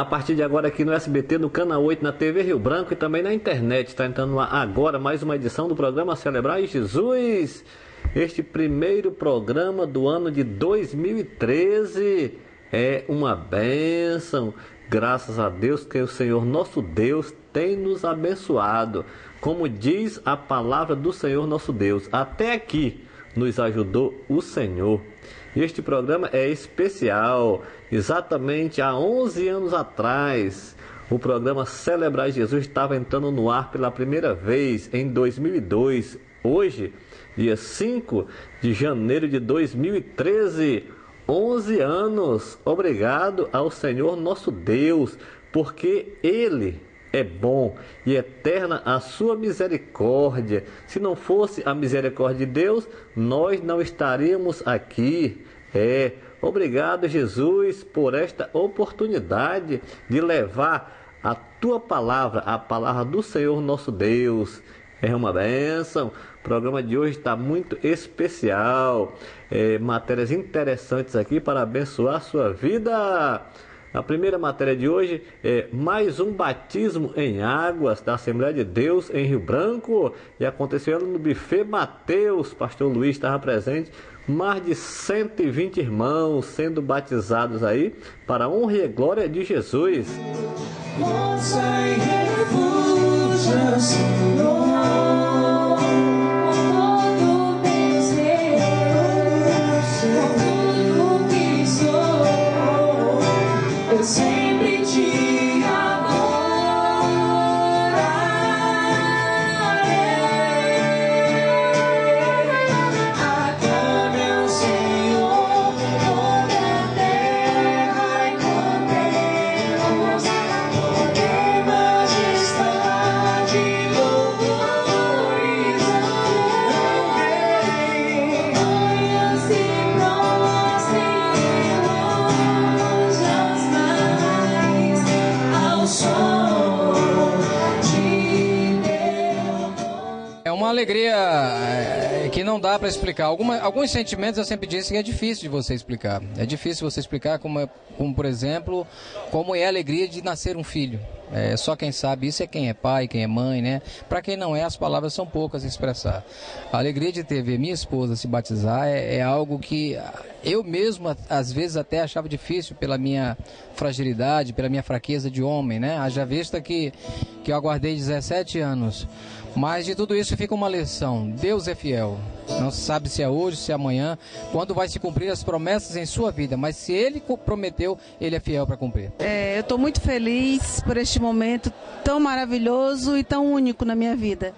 A partir de agora aqui no SBT, no Canal 8, na TV Rio Branco e também na internet. Está entrando agora mais uma edição do programa Celebrar Jesus. Este primeiro programa do ano de 2013 é uma bênção. Graças a Deus que o Senhor nosso Deus tem nos abençoado. Como diz a palavra do Senhor nosso Deus, até aqui nos ajudou o Senhor. Este programa é especial. Exatamente há 11 anos atrás, o programa Celebrar Jesus estava entrando no ar pela primeira vez em 2002. Hoje, dia 5 de janeiro de 2013, 11 anos. Obrigado ao Senhor nosso Deus, porque Ele é bom e eterna a sua misericórdia. Se não fosse a misericórdia de Deus, nós não estaríamos aqui. Obrigado, Jesus, por esta oportunidade de levar a tua palavra, a palavra do Senhor nosso Deus. É uma bênção. O programa de hoje está muito especial. Matérias interessantes aqui para abençoar a sua vida. A primeira matéria de hoje é mais um batismo em águas da Assembleia de Deus em Rio Branco. E aconteceu no Buffet Mateus. Pastor Luiz estava presente. Mais de 120 irmãos sendo batizados aí para a honra e glória de Jesus. Eu sempre te adorarei. Aclame ao Senhor toda a terra e cantemos, porque majestade, louvores ao Rei. Manhãs se prostrem longe ao som de Deus. É uma alegria que não dá para explicar. Alguns sentimentos eu sempre disse que é difícil de você explicar. É difícil você explicar como por exemplo, como é a alegria de nascer um filho. Só quem sabe isso é quem é pai, quem é mãe, né? Para quem não é, as palavras são poucas a expressar. A alegria de ver minha esposa se batizar é algo que eu mesmo, às vezes, até achava difícil pela minha fragilidade, pela minha fraqueza de homem, né? Haja vista que eu aguardei 17 anos. Mas de tudo isso fica uma lição. Deus é fiel. Não se sabe se é hoje, se é amanhã, quando vai se cumprir as promessas em sua vida. Mas se Ele prometeu, Ele é fiel para cumprir. Eu estou muito feliz por este momento tão maravilhoso e tão único na minha vida.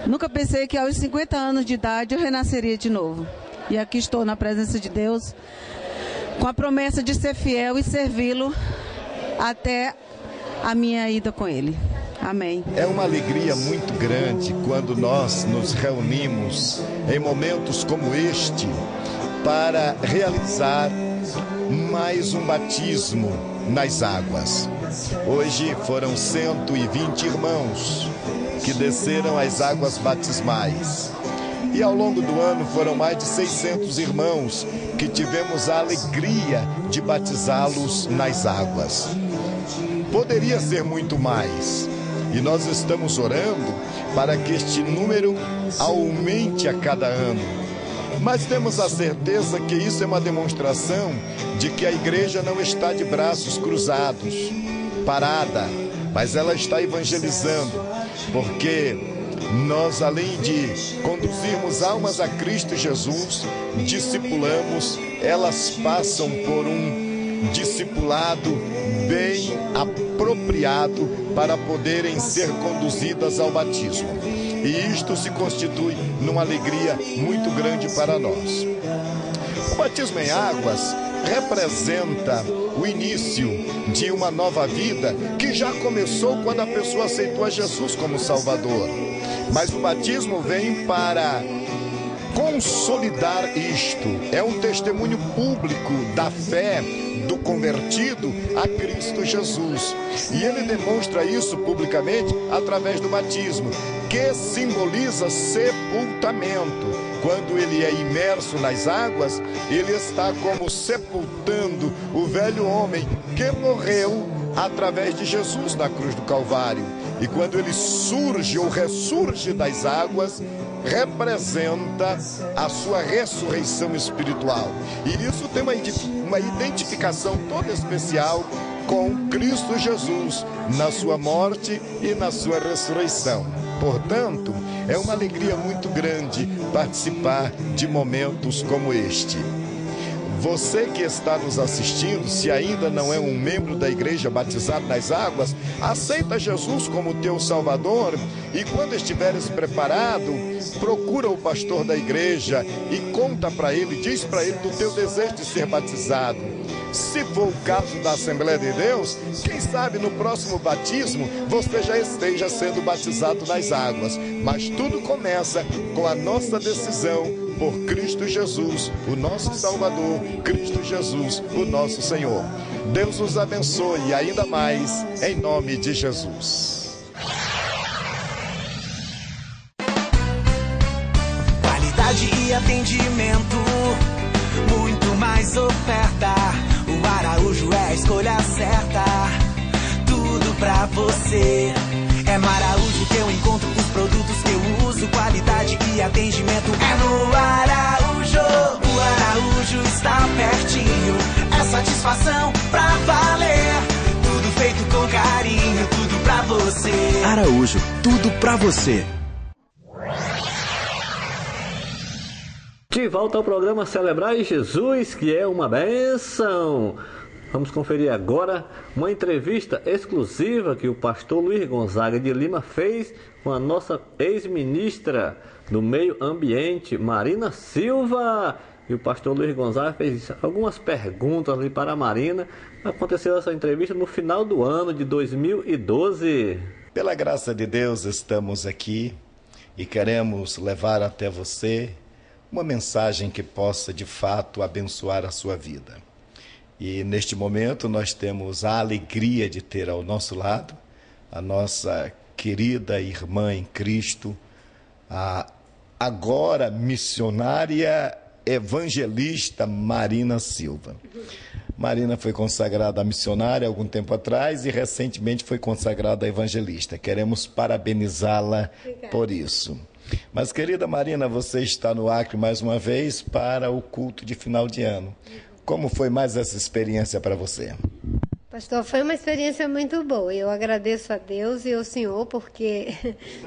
Nunca pensei que aos 50 anos de idade eu renasceria de novo. E aqui estou na presença de Deus, com a promessa de ser fiel e servi-lo até a minha ida com Ele. Amém. É uma alegria muito grande quando nós nos reunimos em momentos como este para realizar mais um batismo nas águas. Hoje foram 120 irmãos que desceram as águas batismais. E ao longo do ano foram mais de 600 irmãos que tivemos a alegria de batizá-los nas águas. Poderia ser muito mais. E nós estamos orando para que este número aumente a cada ano. Mas temos a certeza que isso é uma demonstração de que a igreja não está de braços cruzados, parada, mas ela está evangelizando, porque nós, além de conduzirmos almas a Cristo Jesus, discipulamos, elas passam por um discipulado bem apropriado para poderem ser conduzidas ao batismo. E isto se constitui numa alegria muito grande para nós. O batismo em águas representa o início de uma nova vida que já começou quando a pessoa aceitou a Jesus como Salvador. Mas o batismo vem para consolidar isto. É um testemunho público da fé do convertido a Cristo Jesus. E ele demonstra isso publicamente através do batismo, que simboliza sepultamento. Quando ele é imerso nas águas, ele está como sepultando o velho homem que morreu através de Jesus na cruz do Calvário. E quando ele surge ou ressurge das águas, representa a sua ressurreição espiritual. E isso tem uma identificação toda especial com Cristo Jesus, na sua morte e na sua ressurreição. Portanto, é uma alegria muito grande participar de momentos como este. Você que está nos assistindo, se ainda não é um membro da igreja batizado nas águas, aceita Jesus como teu Salvador e quando estiveres preparado, procura o pastor da igreja e conta para ele, diz para ele do teu desejo de ser batizado. Se for o caso da Assembleia de Deus, quem sabe no próximo batismo você já esteja sendo batizado nas águas. Mas tudo começa com a nossa decisão por Cristo Jesus, o nosso Salvador, Cristo Jesus, o nosso Senhor. Deus os abençoe ainda mais, em nome de Jesus. Qualidade e atendimento, muito mais oferta. O Araújo é a escolha certa, tudo pra você. É no Araújo que eu encontro os produtos que eu uso. Qualidade e atendimento é no Araújo. O Araújo está pertinho, é satisfação pra valer. Tudo feito com carinho, tudo pra você. Araújo, tudo pra você. De volta ao programa Celebrar Jesus, que é uma bênção. Vamos conferir agora uma entrevista exclusiva que o pastor Luiz Gonzaga de Lima fez com a nossa ex-ministra do Meio Ambiente, Marina Silva. E o pastor Luiz Gonzaga fez algumas perguntas ali para a Marina. Aconteceu essa entrevista no final do ano de 2012. Pela graça de Deus estamos aqui e queremos levar até você uma mensagem que possa de fato abençoar a sua vida. E neste momento nós temos a alegria de ter ao nosso lado a nossa querida irmã em Cristo, a agora missionária evangelista Marina Silva. Marina foi consagrada a missionária há algum tempo atrás e recentemente foi consagrada a evangelista. Queremos parabenizá-la por isso. Mas, querida Marina, você está no Acre mais uma vez para o culto de final de ano. Como foi mais essa experiência para você? Pastor, foi uma experiência muito boa. Eu agradeço a Deus e ao Senhor porque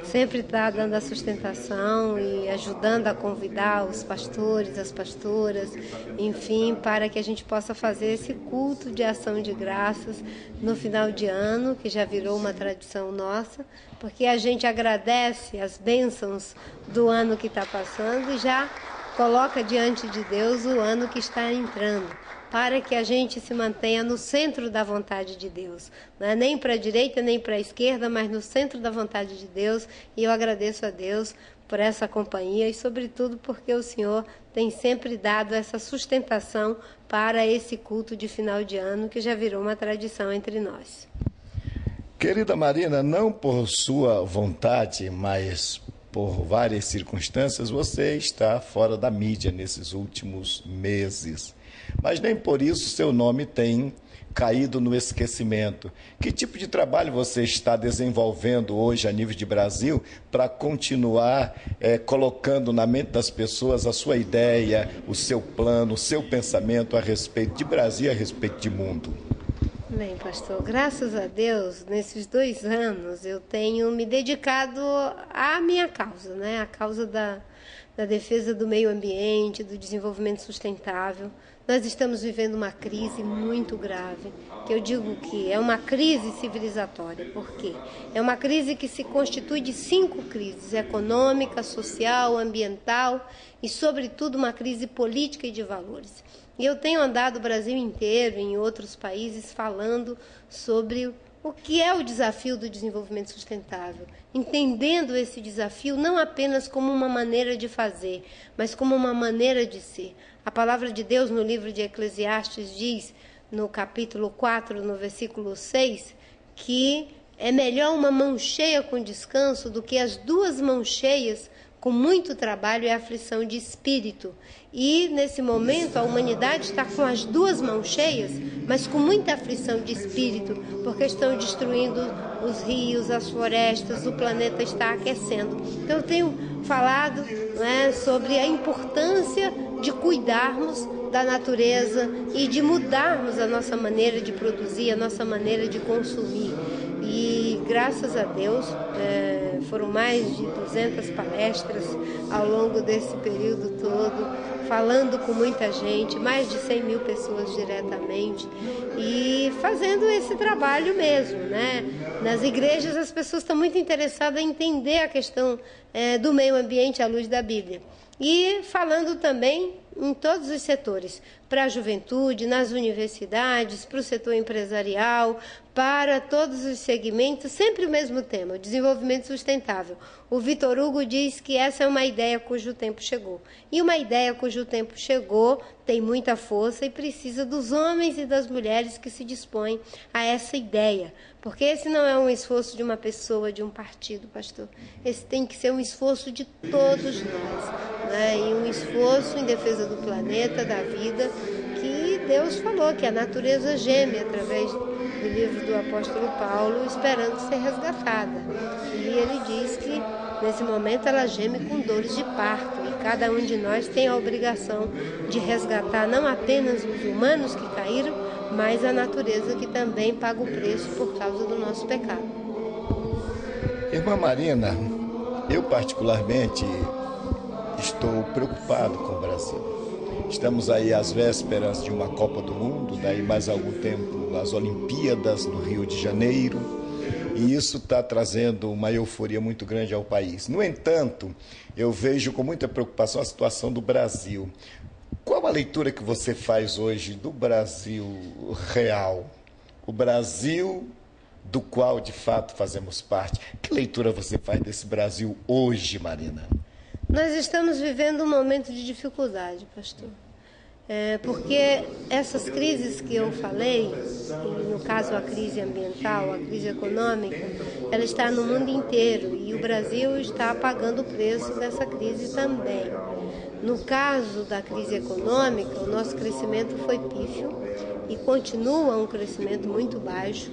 sempre está dando a sustentação e ajudando a convidar os pastores, as pastoras, enfim, para que a gente possa fazer esse culto de ação de graças no final de ano, que já virou uma tradição nossa, porque a gente agradece as bênçãos do ano que está passando e já coloca diante de Deus o ano que está entrando, para que a gente se mantenha no centro da vontade de Deus. Não é nem para a direita, nem para a esquerda, mas no centro da vontade de Deus. E eu agradeço a Deus por essa companhia e, sobretudo, porque o Senhor tem sempre dado essa sustentação para esse culto de final de ano, que já virou uma tradição entre nós. Querida Marina, não por sua vontade, mas por várias circunstâncias, você está fora da mídia nesses últimos meses. Mas nem por isso seu nome tem caído no esquecimento. Que tipo de trabalho você está desenvolvendo hoje a nível de Brasil para continuar colocando na mente das pessoas a sua ideia, o seu plano, o seu pensamento a respeito de Brasil e a respeito de mundo? Bem, pastor, graças a Deus, nesses 2 anos eu tenho me dedicado à minha causa, né? A causa da defesa do meio ambiente, do desenvolvimento sustentável. Nós estamos vivendo uma crise muito grave, que eu digo que é uma crise civilizatória. Por quê? É uma crise que se constitui de 5 crises: econômica, social, ambiental e, sobretudo, uma crise política e de valores. E eu tenho andado o Brasil inteiro, em outros países, falando sobre o que é o desafio do desenvolvimento sustentável, entendendo esse desafio não apenas como uma maneira de fazer, mas como uma maneira de ser. A palavra de Deus no livro de Eclesiastes diz, no capítulo 4, no versículo 6, que é melhor uma mão cheia com descanso do que as 2 mãos cheias com muito trabalho, é a aflição de espírito. E, nesse momento, a humanidade está com as duas mãos cheias, mas com muita aflição de espírito, porque estão destruindo os rios, as florestas, o planeta está aquecendo. Então, eu tenho falado, né, sobre a importância de cuidarmos da natureza e de mudarmos a nossa maneira de produzir, a nossa maneira de consumir. E graças a Deus foram mais de 200 palestras ao longo desse período todo, falando com muita gente, mais de 100 mil pessoas diretamente, e fazendo esse trabalho mesmo, né? Nas igrejas as pessoas estão muito interessadas em entender a questão do meio ambiente à luz da Bíblia. E falando também em todos os setores, para a juventude, nas universidades, para o setor empresarial, para todos os segmentos, sempre o mesmo tema, o desenvolvimento sustentável. O Vitor Hugo diz que essa é uma ideia cujo tempo chegou. E uma ideia cujo tempo chegou tem muita força e precisa dos homens e das mulheres que se dispõem a essa ideia. Porque esse não é um esforço de uma pessoa, de um partido, pastor. Esse tem que ser um esforço de todos nós, né? E um esforço em defesa do planeta, da vida, que Deus falou, que a natureza geme através do livro do apóstolo Paulo, esperando ser resgatada. E ele diz que, nesse momento, ela geme com dores de parto. E cada um de nós tem a obrigação de resgatar não apenas os humanos que caíram, mas a natureza que também paga o preço por causa do nosso pecado. Irmã Marina, eu particularmente estou preocupado com o Brasil. Estamos aí às vésperas de uma Copa do Mundo, daí mais algum tempo as Olimpíadas no Rio de Janeiro, e isso está trazendo uma euforia muito grande ao país. No entanto, eu vejo com muita preocupação a situação do Brasil. Qual a leitura que você faz hoje do Brasil real? O Brasil do qual, de fato, fazemos parte. Que leitura você faz desse Brasil hoje, Marina? Nós estamos vivendo um momento de dificuldade, pastor. Porque essas crises que eu falei, no caso a crise ambiental, a crise econômica, ela está no mundo inteiro e o Brasil está pagando o preço dessa crise também. No caso da crise econômica, o nosso crescimento foi pífio e continua um crescimento muito baixo.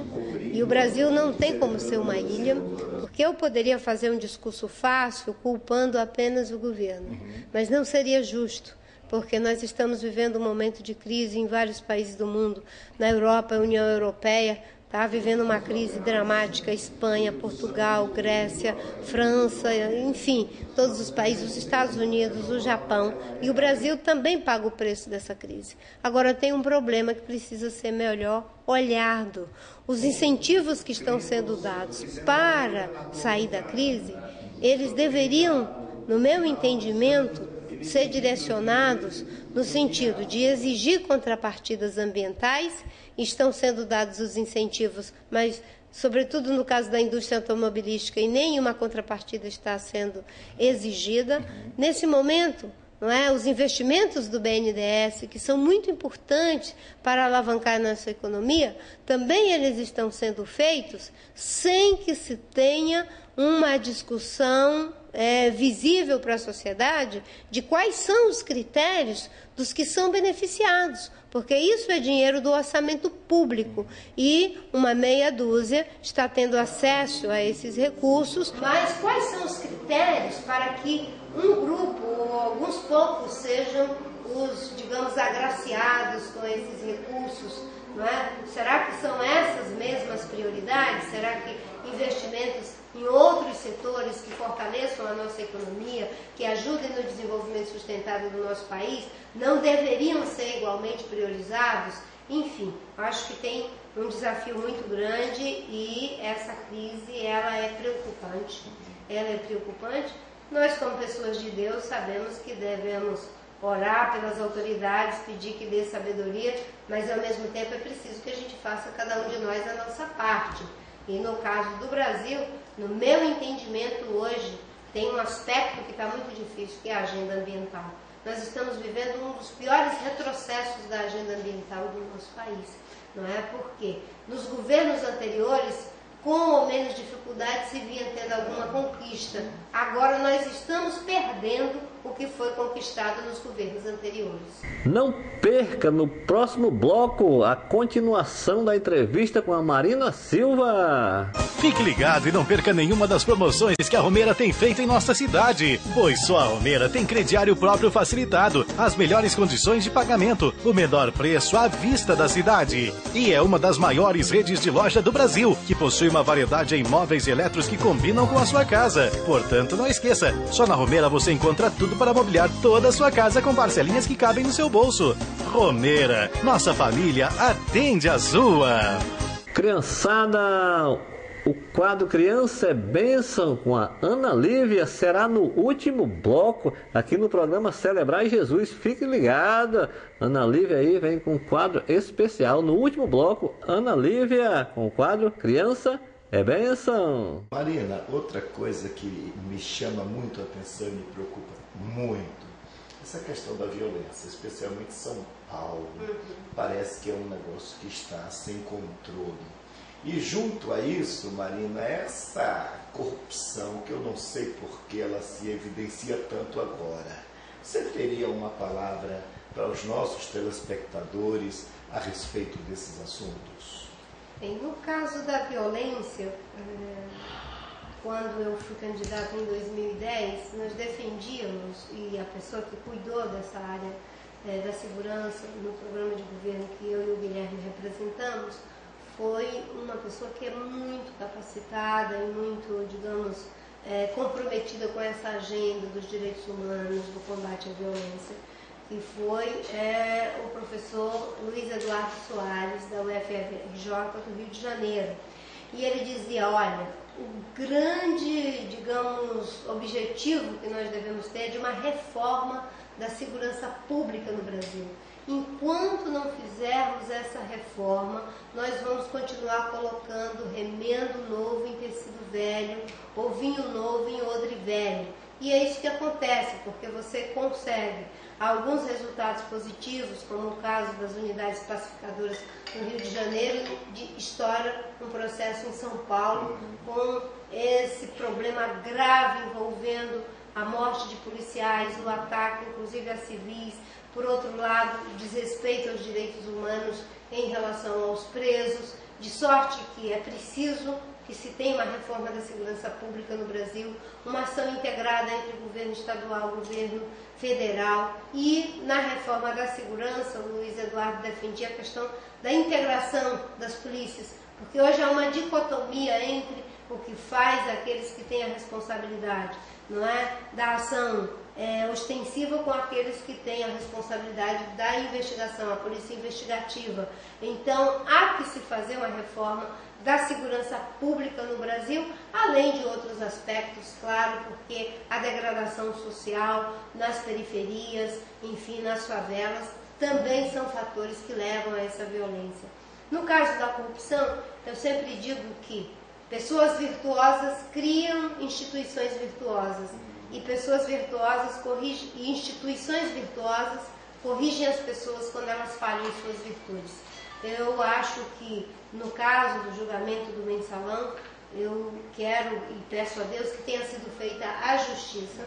E o Brasil não tem como ser uma ilha, porque eu poderia fazer um discurso fácil culpando apenas o governo, mas não seria justo, porque nós estamos vivendo um momento de crise em vários países do mundo. Na Europa, a União Europeia está vivendo uma crise dramática, Espanha, Portugal, Grécia, França, enfim, todos os países, os Estados Unidos, o Japão, e o Brasil também paga o preço dessa crise. Agora tem um problema que precisa ser melhor olhado. Os incentivos que estão sendo dados para sair da crise, eles deveriam, no meu entendimento, ser direcionados no sentido de exigir contrapartidas ambientais. Estão sendo dados os incentivos, mas, sobretudo no caso da indústria automobilística, e nenhuma contrapartida está sendo exigida. Nesse momento, não é, os investimentos do BNDES, que são muito importantes para alavancar a nossa economia, também eles estão sendo feitos sem que se tenha uma discussão visível para a sociedade de quais são os critérios dos que são beneficiados, porque isso é dinheiro do orçamento público e uma meia dúzia está tendo acesso a esses recursos. Mas quais são os critérios para que um grupo ou alguns poucos sejam os, digamos, agraciados com esses recursos? Não é? Será que são essas mesmas prioridades? Será que investimentos em outros setores que fortaleçam a nossa economia, que ajudem no desenvolvimento sustentável do nosso país, não deveriam ser igualmente priorizados? Enfim, acho que tem um desafio muito grande e essa crise, ela é preocupante. Ela é preocupante. Nós, como pessoas de Deus, sabemos que devemos orar pelas autoridades, pedir que dê sabedoria, mas ao mesmo tempo é preciso que a gente faça, cada um de nós, a nossa parte. E no caso do Brasil, no meu entendimento hoje, tem um aspecto que está muito difícil, que é a agenda ambiental. Nós estamos vivendo um dos piores retrocessos da agenda ambiental do nosso país. Não é? Porque nos governos anteriores, com ou menos dificuldade, se vinha tendo alguma conquista. Agora nós estamos perdendo o que foi conquistado nos governos anteriores. Não perca no próximo bloco a continuação da entrevista com a Marina Silva. Fique ligado e não perca nenhuma das promoções que a Romeira tem feito em nossa cidade. Pois só a Romeira tem crediário próprio facilitado, as melhores condições de pagamento, o menor preço à vista da cidade. E é uma das maiores redes de loja do Brasil, que possui uma variedade em móveis e eletros que combinam com a sua casa. Portanto, não esqueça, só na Romeira você encontra tudo para mobiliar toda a sua casa com parcelinhas que cabem no seu bolso. Romeira, nossa família atende a sua. Criançada, o quadro Criança é Bênção com a Ana Lívia será no último bloco aqui no programa Celebrar Jesus. Fique ligada, Ana Lívia aí vem com um quadro especial. No último bloco, Ana Lívia com o quadro Criança é Bênção. Marina, outra coisa que me chama muito a atenção e me preocupa muito, essa questão da violência, especialmente em São Paulo. Parece que é um negócio que está sem controle. E junto a isso, Marina, essa corrupção, que eu não sei por que ela se evidencia tanto agora. Você teria uma palavra para os nossos telespectadores a respeito desses assuntos? Bem, no caso da violência, quando eu fui candidata em 2010, nós defendíamos, e a pessoa que cuidou dessa área da segurança no programa de governo que eu e o Guilherme representamos, foi uma pessoa que é muito capacitada e muito, digamos, comprometida com essa agenda dos direitos humanos, do combate à violência, que foi o professor Luiz Eduardo Soares, da UFRJ do Rio de Janeiro. E ele dizia, olha, o grande, digamos, objetivo que nós devemos ter é de uma reforma da segurança pública no Brasil. Enquanto não fizermos essa reforma, nós vamos continuar colocando remendo novo em tecido velho, ou vinho novo em odre velho. E é isso que acontece, porque você consegue alguns resultados positivos, como o caso das unidades classificadoras no Rio de Janeiro, estoura um processo em São Paulo com esse problema grave envolvendo a morte de policiais, o ataque inclusive a civis, por outro lado, desrespeito aos direitos humanos em relação aos presos, de sorte que é preciso que se tenha uma reforma da segurança pública no Brasil, uma ação integrada entre o governo estadual e o governo federal. E na reforma da segurança, o Luiz Eduardo defendia a questão da integração das polícias, porque hoje há uma dicotomia entre o que faz aqueles que têm a responsabilidade, não é, da ação ostensiva com aqueles que têm a responsabilidade da investigação, a polícia investigativa. Então, há que se fazer uma reforma da segurança pública no Brasil, além de outros aspectos, claro, porque a degradação social nas periferias, enfim, nas favelas, também são fatores que levam a essa violência. No caso da corrupção, eu sempre digo que pessoas virtuosas criam instituições virtuosas e pessoas virtuosas corrigem, e instituições virtuosas corrigem as pessoas quando elas falham em suas virtudes. Eu acho que, no caso do julgamento do mensalão, eu quero e peço a Deus que tenha sido feita a justiça,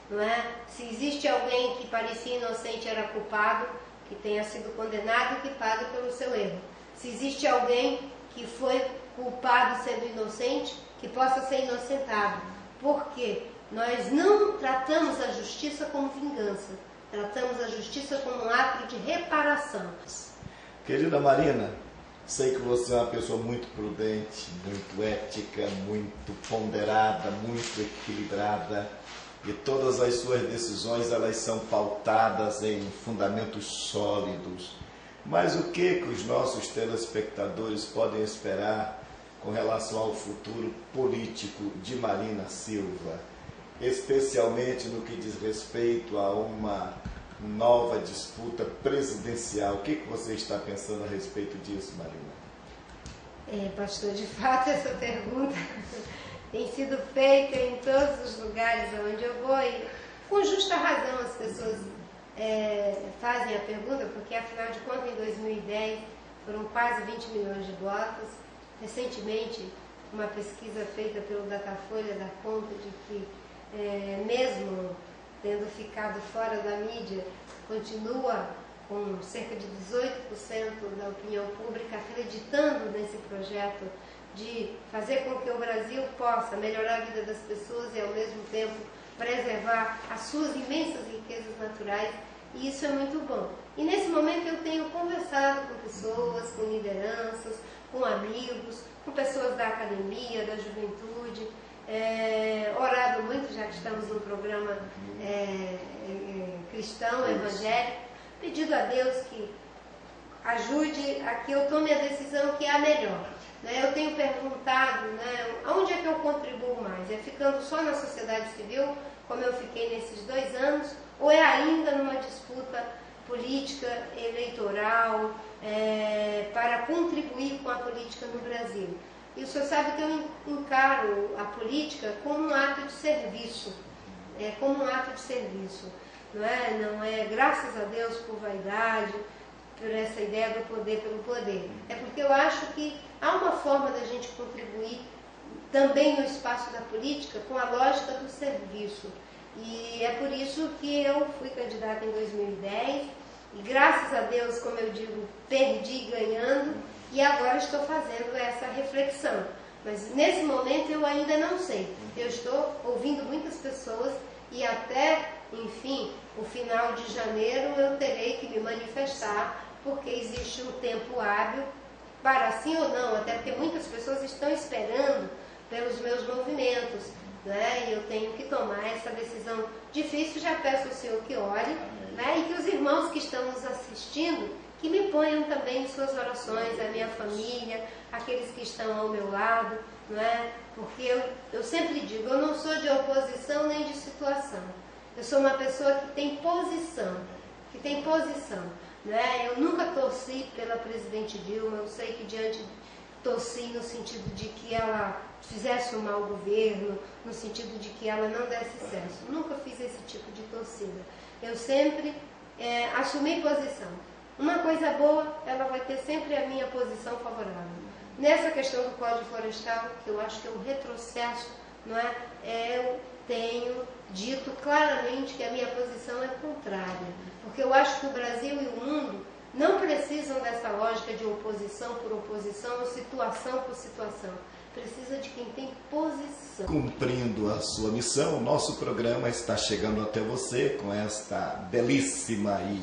não é? Se existe alguém que parecia inocente e era culpado, que tenha sido condenado e que pague pelo seu erro. Se existe alguém que foi culpado sendo inocente, que possa ser inocentado. Por quê? Nós não tratamos a justiça como vingança, tratamos a justiça como um ato de reparação. Querida Marina, sei que você é uma pessoa muito prudente, muito ética, muito ponderada, muito equilibrada, e todas as suas decisões elas são pautadas em fundamentos sólidos. Mas o que os nossos telespectadores podem esperar com relação ao futuro político de Marina Silva, especialmente no que diz respeito a uma nova disputa presidencial? O que você está pensando a respeito disso, Marina? Pastor, de fato essa pergunta tem sido feita em todos os lugares onde eu vou e com justa razão as pessoas fazem a pergunta, porque afinal de contas em 2010 foram quase 20 milhões de votos. Recentemente uma pesquisa feita pelo Datafolha dá conta de que, mesmo tendo ficado fora da mídia, continua com cerca de 18% da opinião pública acreditando nesse projeto de fazer com que o Brasil possa melhorar a vida das pessoas e, ao mesmo tempo, preservar as suas imensas riquezas naturais, e isso é muito bom. E nesse momento eu tenho conversado com pessoas, com lideranças, com amigos, com pessoas da academia, da juventude, orado muito, já que estamos num programa cristão, evangélico, pedido a Deus que ajude a que eu tome a decisão que é a melhor. Eu tenho perguntado, aonde é que eu contribuo mais? É ficando só na sociedade civil, como eu fiquei nesses 2 anos, ou é ainda numa disputa política, eleitoral, para contribuir com a política no Brasil? E o senhor sabe que eu encaro a política como um ato de serviço, como um ato de serviço. Não é graças a Deus por vaidade, por essa ideia do poder pelo poder. É porque eu acho que há uma forma da gente contribuir também no espaço da política com a lógica do serviço. E é por isso que eu fui candidata em 2010 e, graças a Deus, como eu digo, perdi ganhando, e agora estou fazendo essa reflexão. Mas nesse momento eu ainda não sei. Eu estou ouvindo muitas pessoas e até, enfim, o final de janeiro eu terei que me manifestar, porque existe um tempo hábil para sim ou não, até porque muitas pessoas estão esperando pelos meus movimentos, e eu tenho que tomar essa decisão difícil. Já peço ao Senhor que ore, e que os irmãos que estão nos assistindo, que me ponham também em suas orações, a minha família, aqueles que estão ao meu lado, porque eu sempre digo, eu não sou de oposição nem de situação, eu sou uma pessoa que tem posição, eu nunca torci pela presidente Dilma, eu sei que torci no sentido de que ela fizesse um mau governo, no sentido de que ela não desse certo. Nunca fiz esse tipo de torcida. Eu sempre assumi posição. Uma coisa boa, ela vai ter sempre a minha posição favorável. Nessa questão do Código Florestal, que eu acho que é um retrocesso, eu tenho dito claramente que a minha posição é contrária. Porque eu acho que o Brasil e o mundo não precisam dessa lógica de oposição por oposição ou situação por situação. Precisa de quem tem posição. Cumprindo a sua missão, o nosso programa está chegando até você com esta belíssima e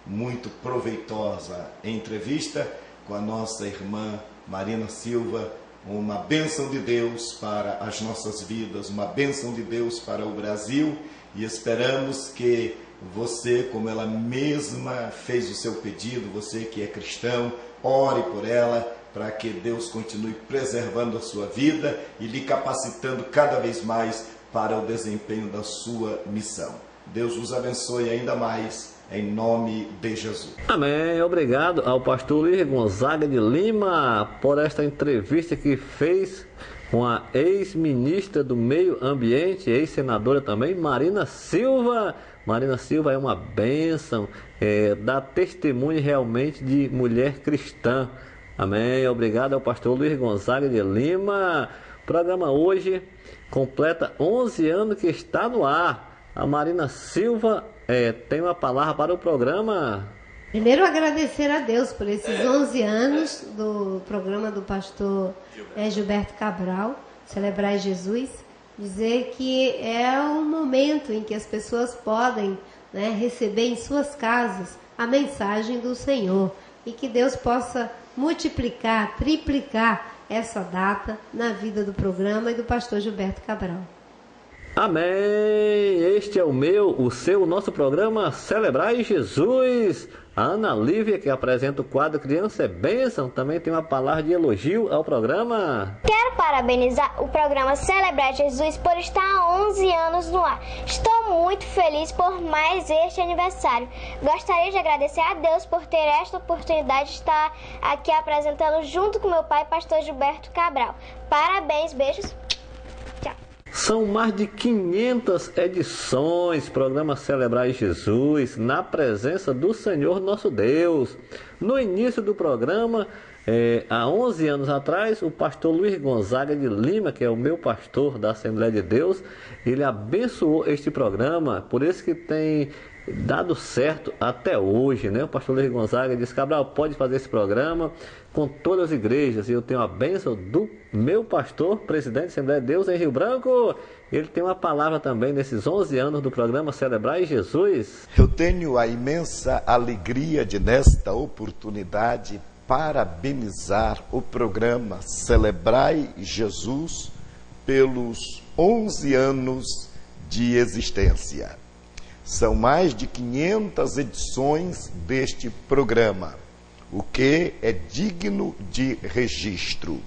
muito proveitosa entrevista com a nossa irmã Marina Silva. Uma bênção de Deus para as nossas vidas, uma bênção de Deus para o Brasil, e esperamos que você, como ela mesma fez o seu pedido, você que é cristão, ore por ela, para que Deus continue preservando a sua vida e lhe capacitando cada vez mais para o desempenho da sua missão. Deus os abençoe ainda mais, em nome de Jesus. Amém. Obrigado ao pastor Luiz Gonzaga de Lima por esta entrevista que fez com a ex-ministra do Meio Ambiente, ex-senadora também, Marina Silva. Marina Silva é uma bênção, dá testemunho realmente de mulher cristã. Amém. Obrigado ao pastor Luiz Gonzaga de Lima. O programa hoje completa 11 anos que está no ar. A Marina Silva tem uma palavra para o programa. Primeiro, agradecer a Deus por esses 11 anos do programa do pastor Gilberto Cabral, Celebrar Jesus. Dizer que é um momento em que as pessoas podem receber em suas casas a mensagem do Senhor. E que Deus possa multiplicar, triplicar essa data na vida do programa e do pastor Gilberto Cabral. Amém! Este é o seu, o nosso programa Celebrar Jesus. A Ana Lívia, que apresenta o quadro Criança é Bênção, também tem uma palavra de elogio ao programa. Quero parabenizar o programa Celebrar Jesus por estar há 11 anos no ar. Estou muito feliz por mais este aniversário. Gostaria de agradecer a Deus por ter esta oportunidade de estar aqui apresentando junto com meu pai, pastor Gilberto Cabral. Parabéns, beijos. São mais de 500 edições, programa Celebrar Jesus, na presença do Senhor nosso Deus. No início do programa, Há 11 anos atrás, o pastor Luiz Gonzaga de Lima, que é o meu pastor da Assembleia de Deus, ele abençoou este programa, por isso que tem dado certo até hoje, né? O pastor Luiz Gonzaga disse: Cabral, pode fazer esse programa com todas as igrejas, e eu tenho a bênção do meu pastor, presidente da Assembleia de Deus em Rio Branco. Ele tem uma palavra também nesses 11 anos do programa Celebrai Jesus. Eu tenho a imensa alegria de, nesta oportunidade, parabenizar o programa Celebrai Jesus pelos 11 anos de existência. São mais de 500 edições deste programa, o que é digno de registro.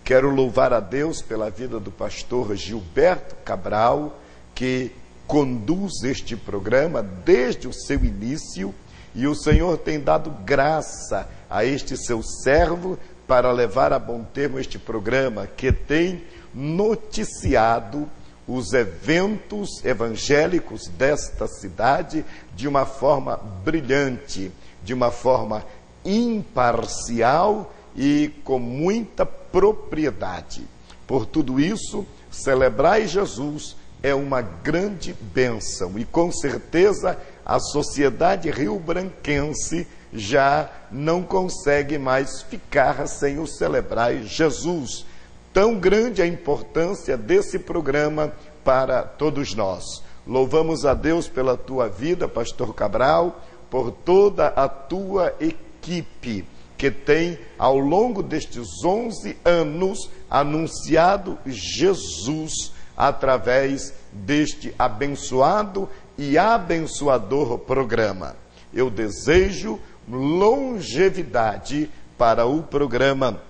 Quero louvar a Deus pela vida do pastor Gilberto Cabral, que conduz este programa desde o seu início, e o Senhor tem dado graça a este seu servo para levar a bom termo este programa, que tem noticiado os eventos evangélicos desta cidade de uma forma brilhante, de uma forma imparcial e com muita propriedade. Por tudo isso, Celebrai Jesus é uma grande bênção, e com certeza a sociedade rio-branquense já não consegue mais ficar sem o Celebrai Jesus. Tão grande a importância desse programa para todos nós. Louvamos a Deus pela tua vida, pastor Cabral, por toda a tua equipe, que tem, ao longo destes 11 anos, anunciado Jesus através deste abençoado e abençoador programa. Eu desejo longevidade para o programa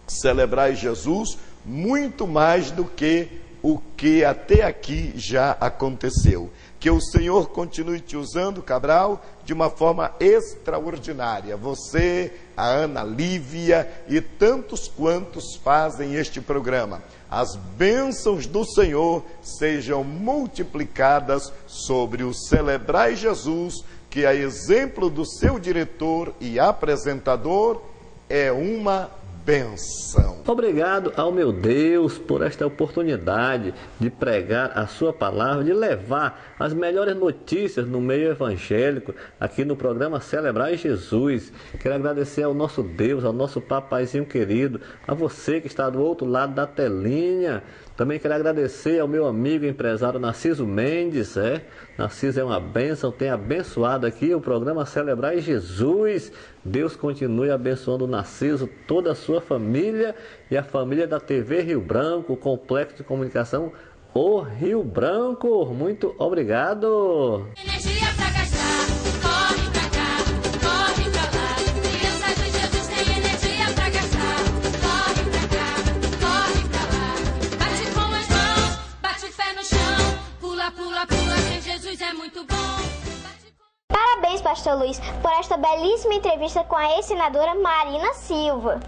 Celebrai Jesus, muito mais do que o que até aqui já aconteceu. Que o Senhor continue te usando, Cabral, de uma forma extraordinária. Você, a Ana Lívia e tantos quantos fazem este programa. As bênçãos do Senhor sejam multiplicadas sobre o Celebrai Jesus, que, a exemplo do seu diretor e apresentador, é uma bênção. Obrigado ao meu Deus por esta oportunidade de pregar a sua palavra, de levar as melhores notícias no meio evangélico aqui no programa Celebrai Jesus. Quero agradecer ao nosso Deus, ao nosso papaizinho querido, a você que está do outro lado da telinha. Também quero agradecer ao meu amigo empresário Narciso Mendes. Narciso é uma bênção, tem abençoado aqui o programa Celebrai Jesus. Deus continue abençoando o Narciso, toda a sua família e a família da TV Rio Branco, o Complexo de Comunicação O Rio Branco. Muito obrigado. Energia pra gastar, corre pra cá, corre pra lá. Criança de Jesus tem energia pra gastar, corre pra cá, corre pra lá. Bate com as mãos, bate fé no chão, pula, pula, pula, que Jesus é muito bom. Parabéns, pastor Luiz, por esta belíssima entrevista com a ensinadora Marina Silva.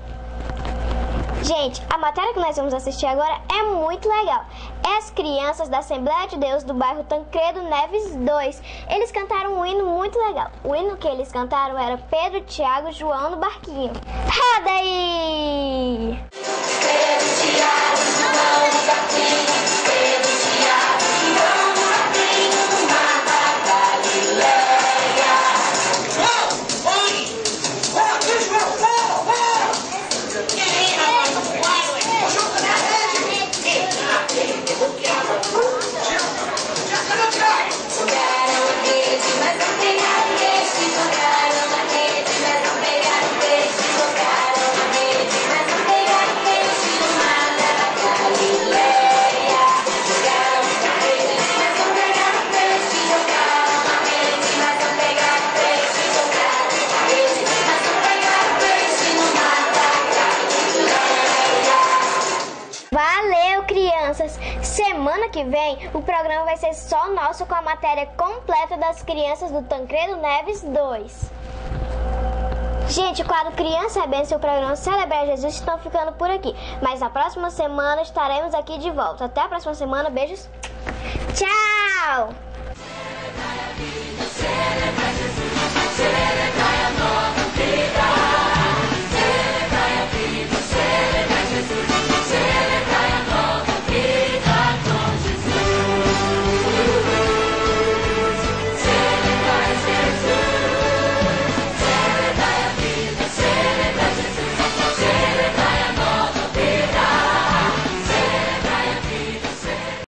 Gente, a matéria que nós vamos assistir agora é muito legal. É as crianças da Assembleia de Deus do bairro Tancredo Neves 2. Eles cantaram um hino muito legal. O hino que eles cantaram era Pedro, Tiago e João no barquinho. Roda aí! Pedro, Tiago, João no barquinho, Pedro, Tiago, João no barquinho, no mar da Galileia. Valeu, crianças! Semana que vem o programa vai ser só nosso, com a matéria completa das crianças do Tancredo Neves 2. Gente, o quadro Criança é Bênção e o programa Celebrai Jesus estão ficando por aqui. Mas na próxima semana estaremos aqui de volta. Até a próxima semana. Beijos. Tchau!